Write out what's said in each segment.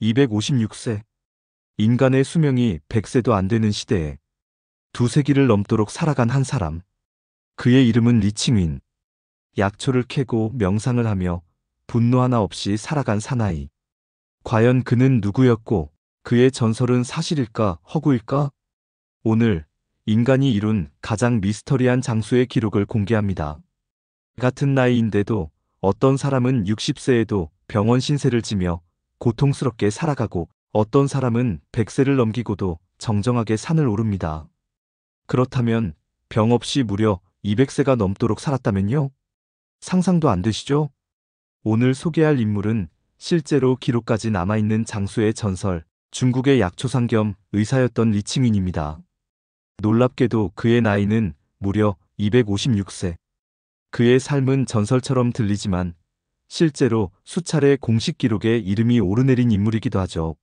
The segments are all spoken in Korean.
256세. 인간의 수명이 100세도 안 되는 시대에 두세기를 넘도록 살아간 한 사람. 그의 이름은 리칭윈. 약초를 캐고 명상을 하며 분노 하나 없이 살아간 사나이. 과연 그는 누구였고 그의 전설은 사실일까 허구일까? 오늘 인간이 이룬 가장 미스터리한 장수의 기록을 공개합니다. 같은 나이인데도 어떤 사람은 60세에도 병원 신세를 지며 고통스럽게 살아가고 어떤 사람은 100세를 넘기고도 정정하게 산을 오릅니다. 그렇다면 병 없이 무려 200세가 넘도록 살았다면요? 상상도 안 되시죠? 오늘 소개할 인물은 실제로 기록까지 남아있는 장수의 전설, 중국의 약초상 겸 의사였던 리칭윈입니다. 놀랍게도 그의 나이는 무려 256세. 그의 삶은 전설처럼 들리지만 실제로 수차례 공식 기록에 이름이 오르내린 인물이기도 하죠.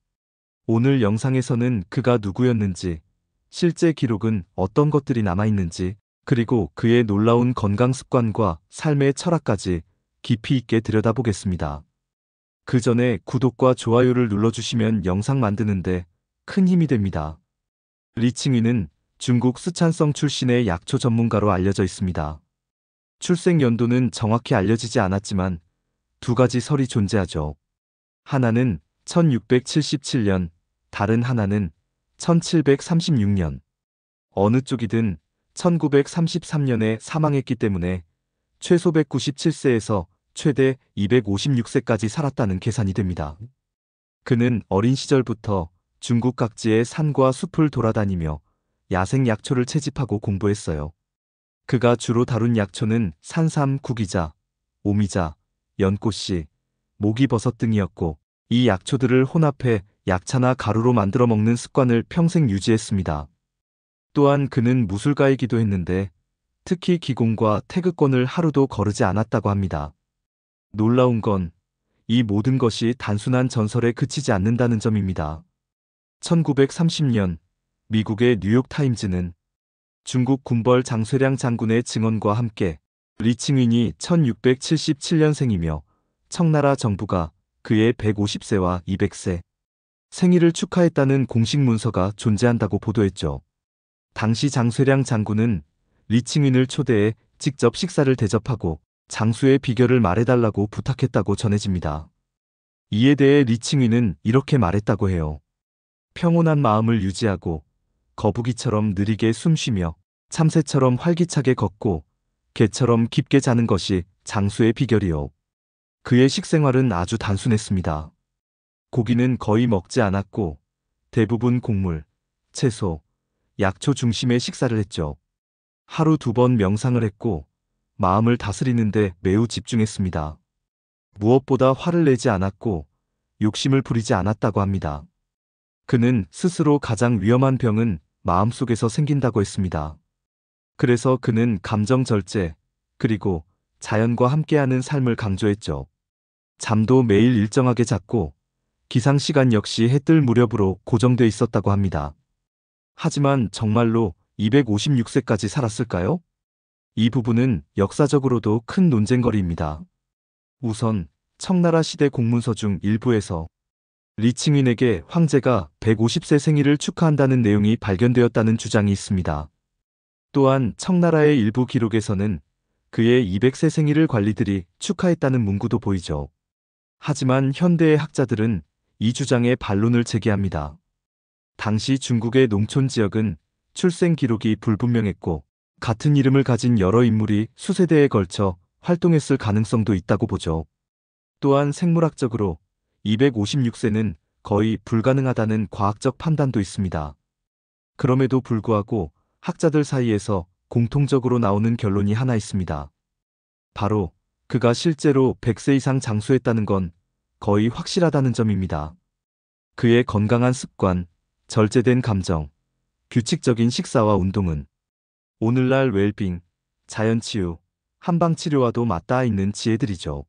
오늘 영상에서는 그가 누구였는지, 실제 기록은 어떤 것들이 남아있는지, 그리고 그의 놀라운 건강 습관과 삶의 철학까지 깊이 있게 들여다보겠습니다. 그 전에 구독과 좋아요를 눌러주시면 영상 만드는데 큰 힘이 됩니다. 리칭윈은 중국 쓰촨성 출신의 약초 전문가로 알려져 있습니다. 출생 연도는 정확히 알려지지 않았지만 두 가지 설이 존재하죠. 하나는 1677년, 다른 하나는 1736년. 어느 쪽이든 1933년에 사망했기 때문에 최소 197세에서 최대 256세까지 살았다는 계산이 됩니다. 그는 어린 시절부터 중국 각지의 산과 숲을 돌아다니며 야생 약초를 채집하고 공부했어요. 그가 주로 다룬 약초는 산삼, 구기자, 오미자, 연꽃씨, 모기버섯 등이었고 이 약초들을 혼합해 약차나 가루로 만들어 먹는 습관을 평생 유지했습니다. 또한 그는 무술가이기도 했는데 특히 기공과 태극권을 하루도 거르지 않았다고 합니다. 놀라운 건 이 모든 것이 단순한 전설에 그치지 않는다는 점입니다. 1930년 미국의 뉴욕타임즈는 중국 군벌 장쇠량 장군의 증언과 함께 리칭윈이 1677년생이며 청나라 정부가 그의 150세와 200세 생일을 축하했다는 공식 문서가 존재한다고 보도했죠. 당시 장쇠량 장군은 리칭윈을 초대해 직접 식사를 대접하고 장수의 비결을 말해달라고 부탁했다고 전해집니다. 이에 대해 리칭윈은 이렇게 말했다고 해요. 평온한 마음을 유지하고 거북이처럼 느리게 숨쉬며 참새처럼 활기차게 걷고 개처럼 깊게 자는 것이 장수의 비결이요. 그의 식생활은 아주 단순했습니다. 고기는 거의 먹지 않았고 대부분 곡물, 채소, 약초 중심의 식사를 했죠. 하루 2번 명상을 했고 마음을 다스리는데 매우 집중했습니다. 무엇보다 화를 내지 않았고 욕심을 부리지 않았다고 합니다. 그는 스스로 가장 위험한 병은 마음속에서 생긴다고 했습니다. 그래서 그는 감정 절제, 그리고 자연과 함께하는 삶을 강조했죠. 잠도 매일 일정하게 잤고 기상시간 역시 해 뜰 무렵으로 고정돼 있었다고 합니다. 하지만 정말로 256세까지 살았을까요? 이 부분은 역사적으로도 큰 논쟁거리입니다. 우선 청나라 시대 공문서 중 일부에서 리칭윈에게 황제가 150세 생일을 축하한다는 내용이 발견되었다는 주장이 있습니다. 또한 청나라의 일부 기록에서는 그의 200세 생일을 관리들이 축하했다는 문구도 보이죠. 하지만 현대의 학자들은 이 주장에 반론을 제기합니다. 당시 중국의 농촌 지역은 출생 기록이 불분명했고 같은 이름을 가진 여러 인물이 수세대에 걸쳐 활동했을 가능성도 있다고 보죠. 또한 생물학적으로 256세는 거의 불가능하다는 과학적 판단도 있습니다. 그럼에도 불구하고 학자들 사이에서 공통적으로 나오는 결론이 하나 있습니다. 바로 그가 실제로 100세 이상 장수했다는 건 거의 확실하다는 점입니다. 그의 건강한 습관, 절제된 감정, 규칙적인 식사와 운동은 오늘날 웰빙, 자연치유, 한방치료와도 맞닿아 있는 지혜들이죠.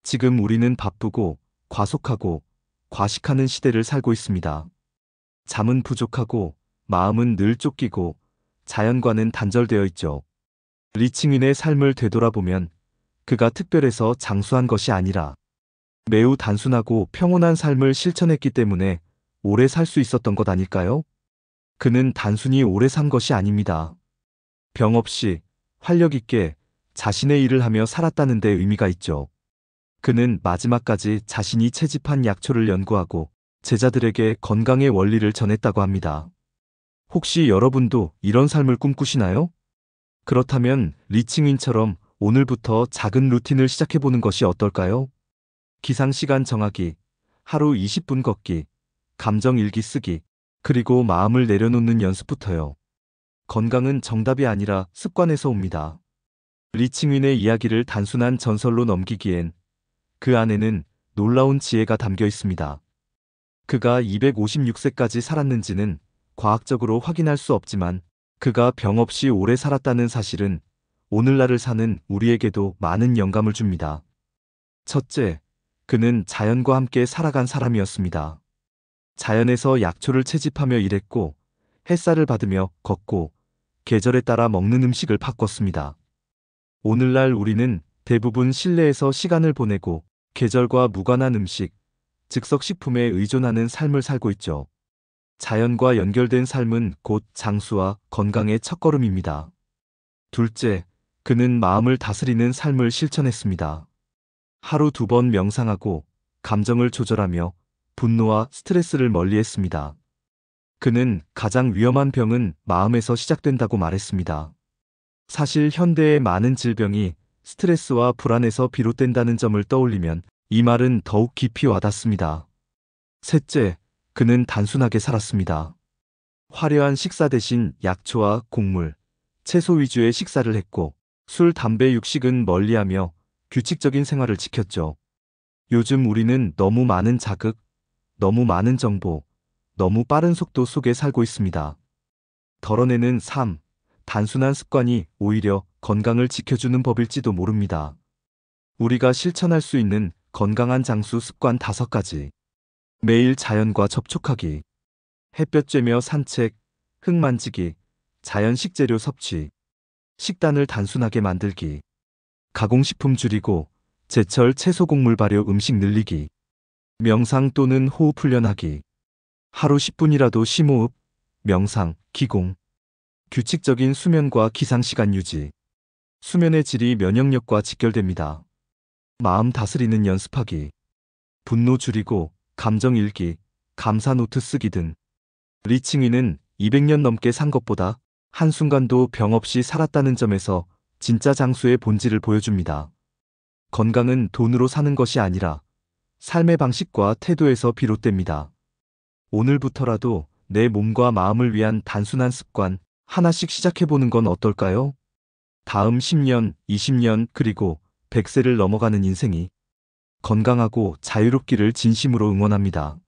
지금 우리는 바쁘고 과속하고 과식하는 시대를 살고 있습니다. 잠은 부족하고 마음은 늘 쫓기고 자연과는 단절되어 있죠. 리칭윈의 삶을 되돌아보면 그가 특별해서 장수한 것이 아니라 매우 단순하고 평온한 삶을 실천했기 때문에 오래 살 수 있었던 것 아닐까요? 그는 단순히 오래 산 것이 아닙니다. 병 없이 활력 있게 자신의 일을 하며 살았다는 데 의미가 있죠. 그는 마지막까지 자신이 채집한 약초를 연구하고 제자들에게 건강의 원리를 전했다고 합니다. 혹시 여러분도 이런 삶을 꿈꾸시나요? 그렇다면 리칭윈처럼 오늘부터 작은 루틴을 시작해보는 것이 어떨까요? 기상시간 정하기, 하루 20분 걷기, 감정일기 쓰기, 그리고 마음을 내려놓는 연습부터요. 건강은 정답이 아니라 습관에서 옵니다. 리칭윈의 이야기를 단순한 전설로 넘기기엔 그 안에는 놀라운 지혜가 담겨 있습니다. 그가 256세까지 살았는지는 과학적으로 확인할 수 없지만 그가 병 없이 오래 살았다는 사실은 오늘날을 사는 우리에게도 많은 영감을 줍니다. 첫째, 그는 자연과 함께 살아간 사람이었습니다. 자연에서 약초를 채집하며 일했고 햇살을 받으며 걷고 계절에 따라 먹는 음식을 바꿨습니다. 오늘날 우리는 대부분 실내에서 시간을 보내고 계절과 무관한 음식, 즉석식품에 의존하는 삶을 살고 있죠. 자연과 연결된 삶은 곧 장수와 건강의 첫걸음입니다. 둘째, 그는 마음을 다스리는 삶을 실천했습니다. 하루 2번 명상하고 감정을 조절하며 분노와 스트레스를 멀리했습니다. 그는 가장 위험한 병은 마음에서 시작된다고 말했습니다. 사실 현대의 많은 질병이 스트레스와 불안에서 비롯된다는 점을 떠올리면 이 말은 더욱 깊이 와닿습니다. 셋째, 그는 단순하게 살았습니다. 화려한 식사 대신 약초와 곡물, 채소 위주의 식사를 했고 술, 담배, 육식은 멀리하며 규칙적인 생활을 지켰죠. 요즘 우리는 너무 많은 자극, 너무 많은 정보, 너무 빠른 속도 속에 살고 있습니다. 덜어내는 삶, 단순한 습관이 오히려 건강을 지켜주는 법일지도 모릅니다. 우리가 실천할 수 있는 건강한 장수 습관 5가지. 매일 자연과 접촉하기, 햇볕 쬐며 산책, 흙 만지기, 자연 식재료 섭취, 식단을 단순하게 만들기, 가공식품 줄이고 제철 채소 곡물 발효 음식 늘리기, 명상 또는 호흡 훈련하기, 하루 10분이라도 심호흡, 명상, 기공, 규칙적인 수면과 기상시간 유지. 수면의 질이 면역력과 직결됩니다. 마음 다스리는 연습하기, 분노 줄이고 감정 일기, 감사 노트 쓰기 등. 리칭윈은 200년 넘게 산 것보다 한순간도 병 없이 살았다는 점에서 진짜 장수의 본질을 보여줍니다. 건강은 돈으로 사는 것이 아니라 삶의 방식과 태도에서 비롯됩니다. 오늘부터라도 내 몸과 마음을 위한 단순한 습관 하나씩 시작해보는 건 어떨까요? 다음 10년, 20년, 그리고 100세를 넘어가는 인생이 건강하고 자유롭기를 진심으로 응원합니다.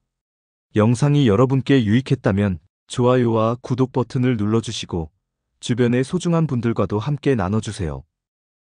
영상이 여러분께 유익했다면 좋아요와 구독 버튼을 눌러주시고 주변의 소중한 분들과도 함께 나눠주세요.